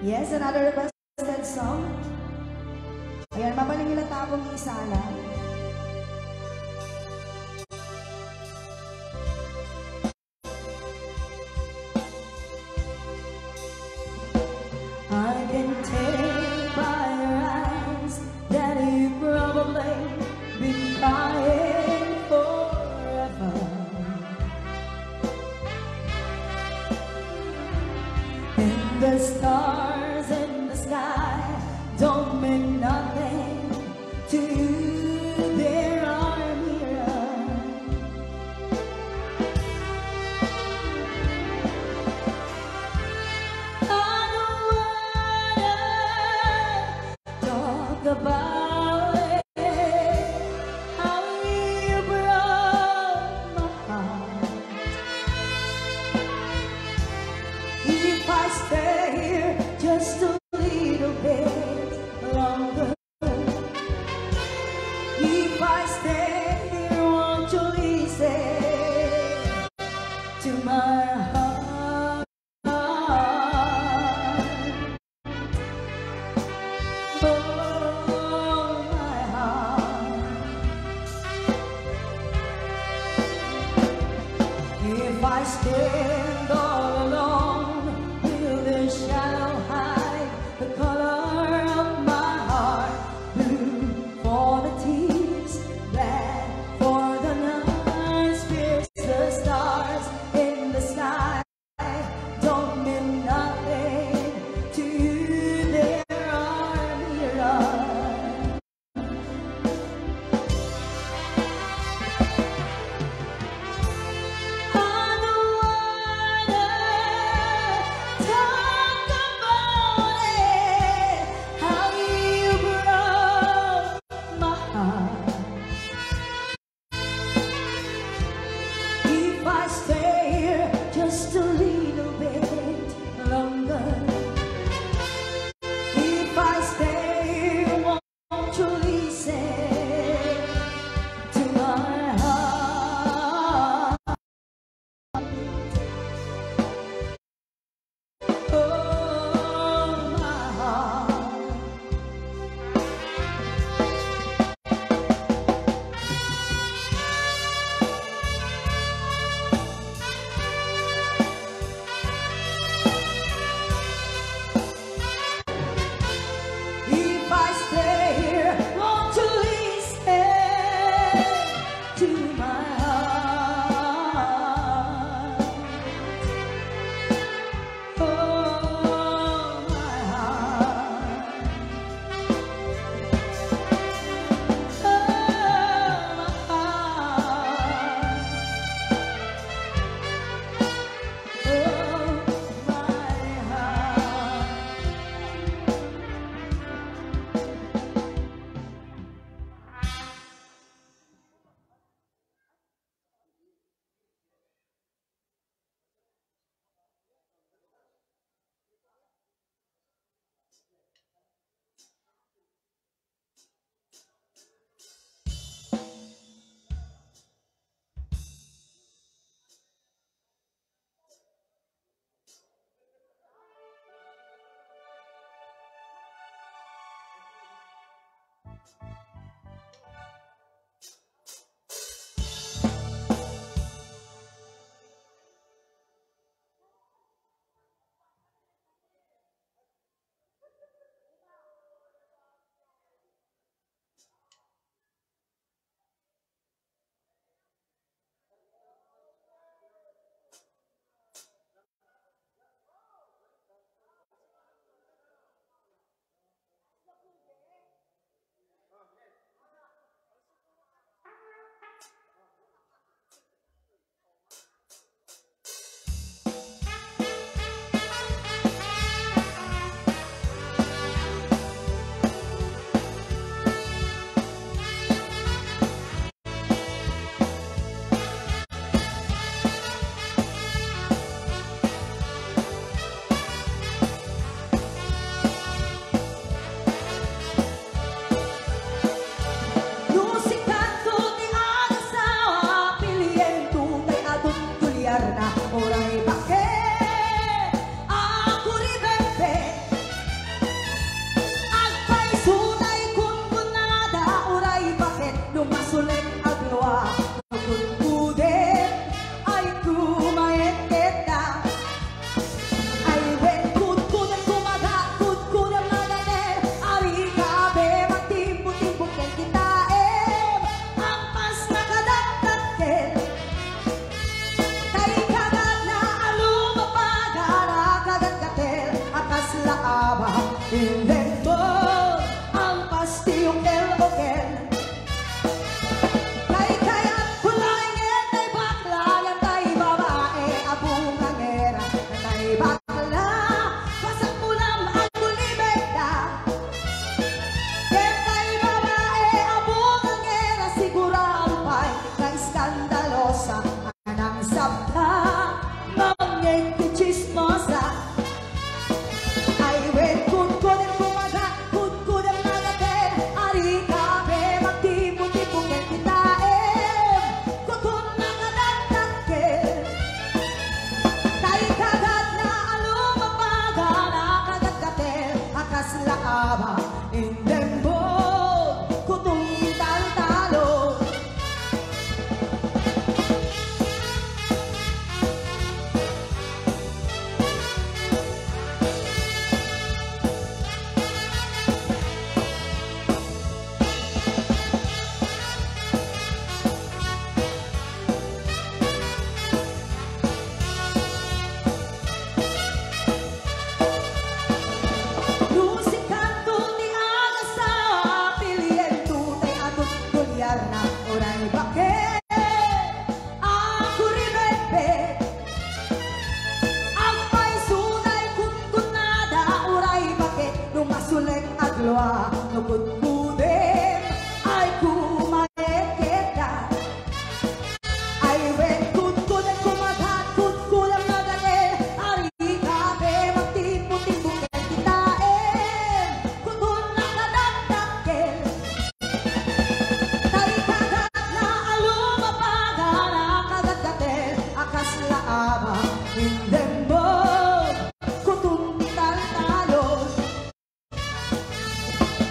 Yes, another requested song. Ayan, mapaling nila tapong isa lang. I can take by your eyes that you've probably been crying forever. And the stars in the sky don't mean nothing to you. Ari kabe magtipo-tipo ken kitaem kutun na kadagdag tay kagat na alumapaga na kadagdater akas laaba indembo kutun tal-talo na oray bakit ako ribebe ang may sunay kunkunada oray bakit lumasulek agloa nukudkudem ay kumaeketa ay wen kudkudem kumagat kudkudem nagadel ari kabe magtipo-tipo ken kitaem kutun na kadagdakel akas laaba indembo kutun tal-talo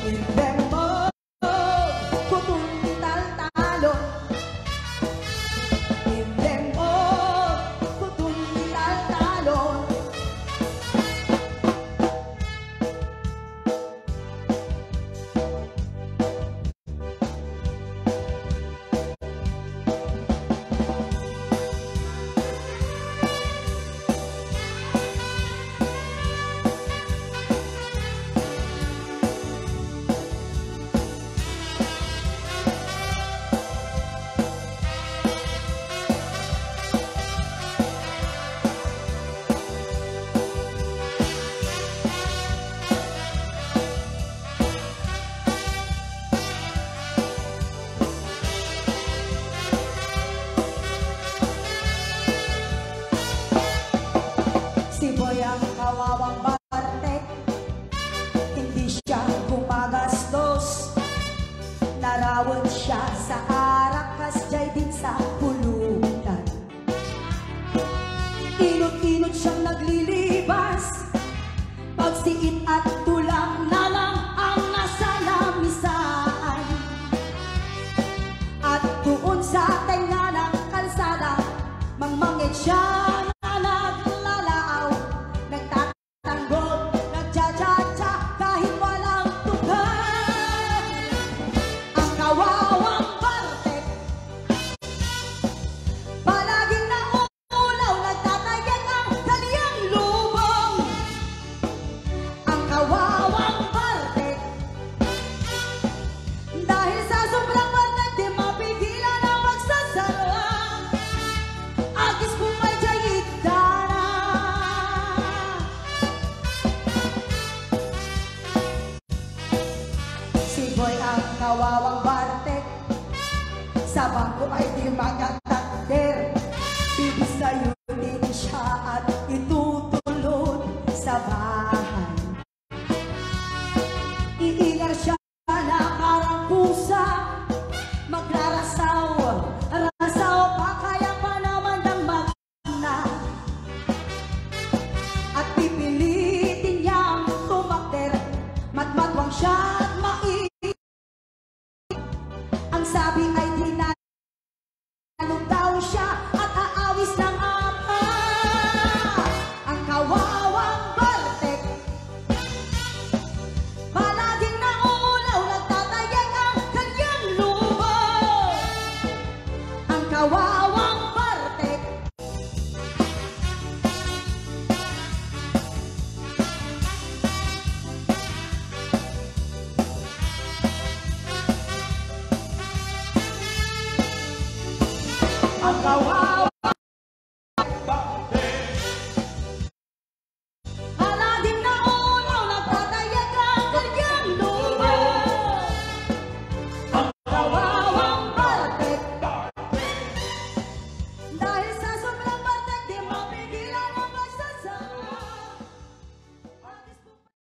indembo kutun tal-talo indembo kutun tal-talo si Boy ang kawawang Bartek, hindi siya gumagastos. Narawat siya sa arakas, jay din sa pulutan. Inot-inot siyang naglilibas, pagsiit at tulang na lang ang nasa lamisaan. At doon sa tenga ng kalsada, mangmangit siya Boy ang kawawang Bartek, sa bangko ay di magatakder. Bibisayo din siya at itutulod sa bahay. Iingar siya na parang pusa, maglarasaw, rasaw pa kaya pa naman ng magna. At pipilitin niyang tumakder, matmatwang siya at sabi ay tinanong daw siya at aawis ng ama. Ang kawawang Bartek, palaging naulaw, nagtatayag ang kanyang lubong. Ang kawawang Bartek, ang kawawa